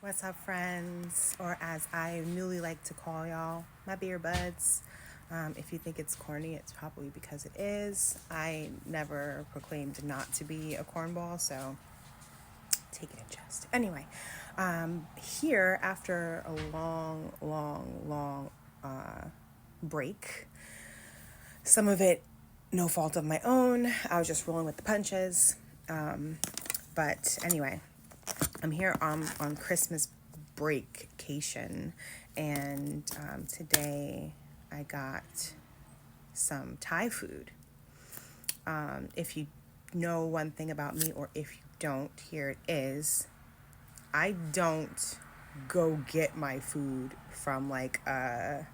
What's up, friends? Or as I newly like to call y'all, my beer buds. If you think it's corny, it's probably because it is. I never proclaimed not to be a cornball, so take it in jest. Anyway, here after a long break, some of it no fault of my own. I was just rolling with the punches. But anyway, I'm here on Christmas breakcation, and today I got some Thai food. If you know one thing about me, or if you don't, here it is. I don't go get my food from like a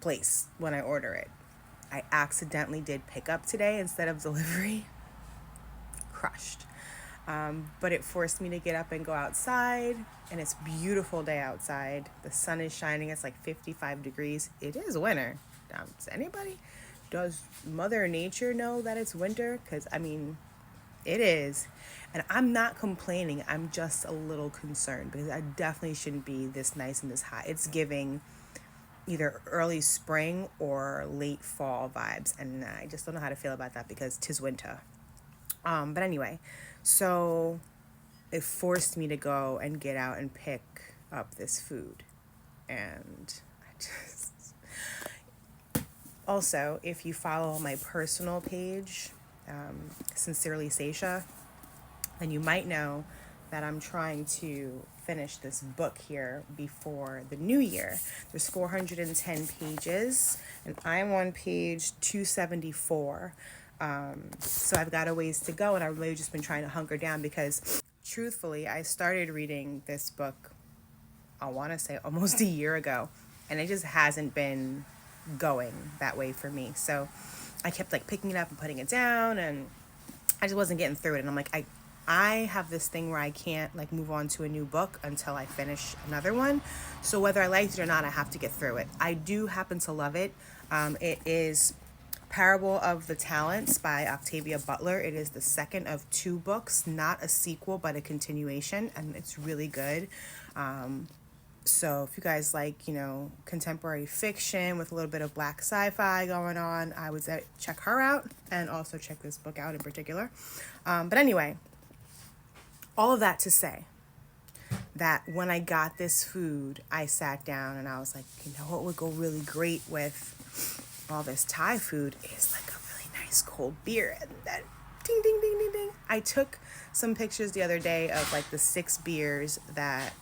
place when I order it. I accidentally did pick up today instead of delivery. Crushed. But it forced me to get up and go outside, and it's a beautiful day outside. The sun is shining. It's like 55 degrees. It is winter. Does Mother Nature know that it's winter? Because, I mean, it is. And I'm not complaining. I'm just a little concerned because I definitely shouldn't be this nice and this hot. It's giving either early spring or late fall vibes. And I just don't know how to feel about that because 'tis winter. But anyway, so it forced me to go and get out and pick up this food. And I just. Also, if you follow my personal page, Sincerely Seisha, then you might know that I'm trying to finish this book here before the new year. There's 410 pages, and I'm on page 274. So I've got a ways to go, and I've really just been trying to hunker down because, truthfully, I started reading this book, I want to say almost a year ago, and it just hasn't been going that way for me. So I kept like picking it up and putting it down, and I just wasn't getting through it. And I'm like, I have this thing where I can't like move on to a new book until I finish another one. So whether I liked it or not, I have to get through it. I do happen to love it. It is Parable of the Talents by Octavia Butler. It is the second of two books, not a sequel, but a continuation, and it's really good. So if you guys like, contemporary fiction with a little bit of black sci-fi going on, I would say check her out and also check this book out in particular. But anyway, all of that to say that when I got this food, I sat down and I was like, what would go really great with all this Thai food is like a really nice cold beer. And that ding, ding, ding, ding, ding. I took some pictures the other day of like the 6 beers that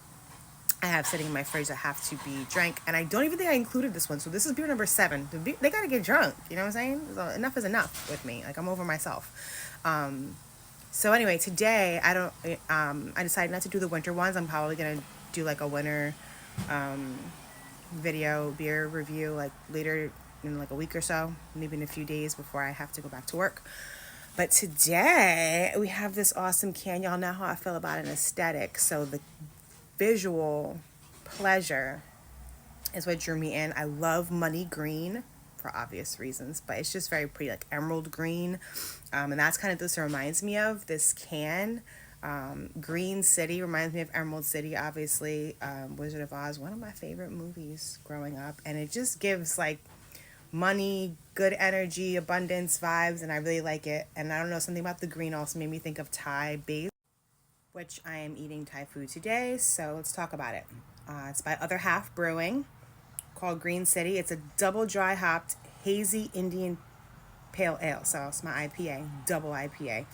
I have sitting in my fridge that have to be drank, and I don't even think I included this one. So this is beer number 7. They gotta get drunk. You know what I'm saying? So enough is enough with me. Like I'm over myself. So anyway, today I don't. I decided not to do the winter ones. I'm probably gonna do like a winter video beer review like later in like a week or so, maybe in a few days before I have to go back to work. But today we have this awesome can. Y'all know how I feel about an aesthetic. So the visual pleasure is what drew me in. I love money green for obvious reasons, but it's just very pretty, like emerald green. And that's kind of this reminds me of this can. Green City reminds me of Emerald City, obviously. Wizard of Oz, one of my favorite movies growing up. And it just gives like money, good energy, abundance vibes, and I really like it. And I don't know, something about the green also made me think of Thai base, which I am eating Thai food today, so let's talk about it. It's by Other Half Brewing, called Green City. It's a double dry hopped hazy Indian pale ale, so it's my IPA, double IPA,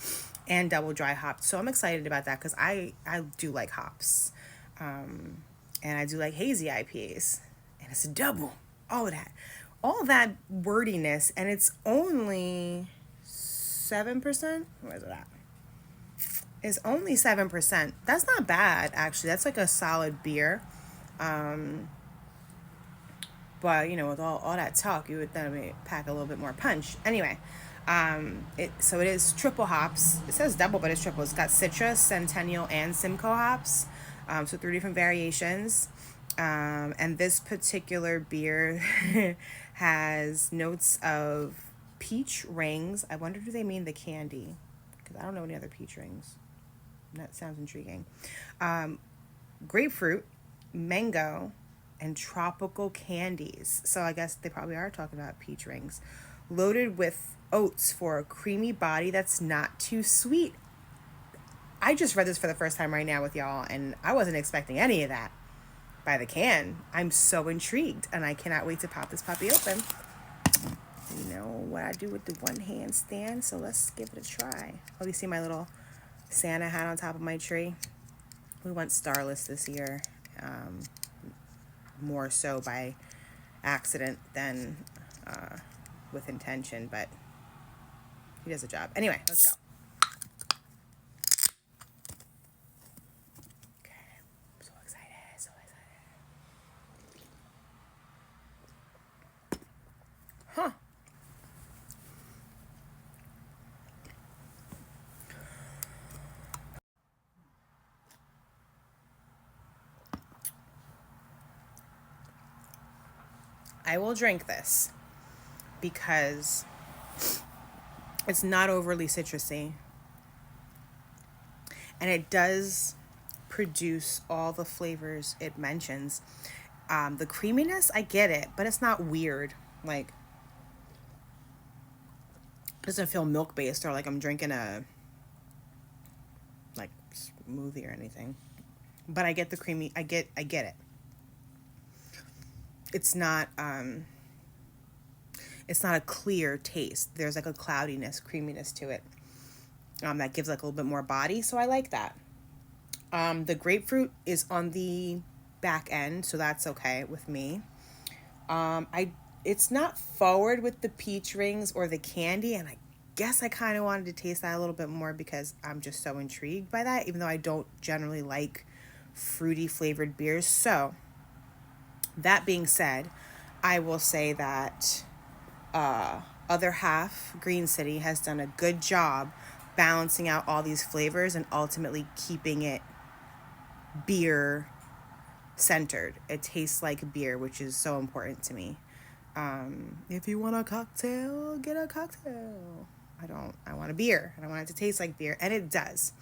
and double dry hopped. So I'm excited about that because I do like hops, and I do like hazy IPAs, and it's a double, all that wordiness, and it's only 7%. Where's it at? Is only 7%. That's not bad, actually. That's like a solid beer. But with all that talk, you would then pack a little bit more punch. Anyway, it is triple hops. It says double, but it's triple. It's got citrus, centennial, and Simcoe hops. So 3 different variations. And this particular beer has notes of peach rings. I wonder, do they mean the candy? Because I don't know any other peach rings. That sounds intriguing. grapefruit, mango, and tropical candies. So I guess they probably are talking about peach rings. Loaded with oats for a creamy body that's not too sweet. I just read this for the first time right now with y'all, and I wasn't expecting any of that by the can. I'm so intrigued, and I cannot wait to pop this puppy open. You know what I do with the one hand stand, so let's give it a try. Oh, you see my little Santa hat on top of my tree? We went starless this year, more so by accident than with intention, but he does a job. Anyway, let's go. Okay, I'm so excited, so excited. Huh. I will drink this because it's not overly citrusy, and it does produce all the flavors it mentions. The creaminess, I get it, but it's not weird. Like, it doesn't feel milk based or like I'm drinking a like smoothie or anything. But I get the creamy. I get it. It's not a clear taste. There's like a cloudiness, creaminess to it. That gives like a little bit more body, so I like that. The grapefruit is on the back end, so that's okay with me. It's not forward with the peach rings or the candy, and I guess I kind of wanted to taste that a little bit more because I'm just so intrigued by that, even though I don't generally like fruity flavored beers. So that being said, I will say that Other Half, Green City, has done a good job balancing out all these flavors and ultimately keeping it beer centered. It tastes like beer, which is so important to me. If you want a cocktail, get a cocktail. I want a beer, and I want it to taste like beer, and it does.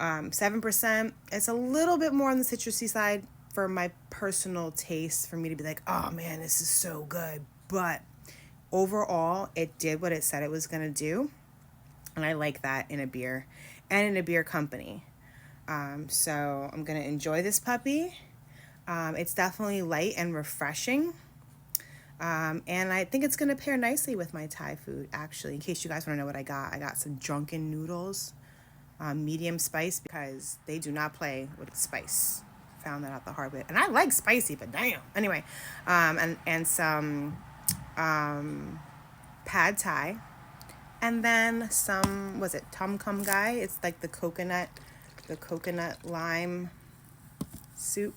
7%, it's a little bit more on the citrusy side for my personal taste, for me to be like, oh man, this is so good. But overall, it did what it said it was going to do. And I like that in a beer and in a beer company. So I'm going to enjoy this puppy. It's definitely light and refreshing. And I think it's going to pair nicely with my Thai food, actually. In case you guys want to know what I got some drunken noodles, medium spice, because they do not play with spice. Found that out the hard way. And I like spicy, but damn. Anyway, and some pad Thai. And then some, was it Tom Cum Gai? It's like the coconut lime soup.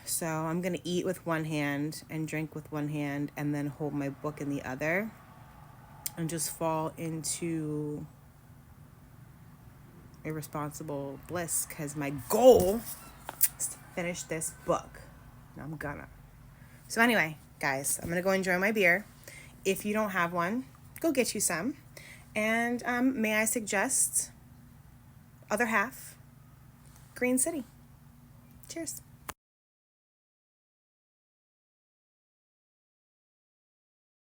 So I'm going to eat with one hand and drink with one hand and then hold my book in the other and just fall into irresponsible bliss, because my goal is to finish this book. And I'm gonna. So anyway, guys, I'm going to go enjoy my beer. If you don't have one, go get you some. And may I suggest Other Half, Green City. Cheers.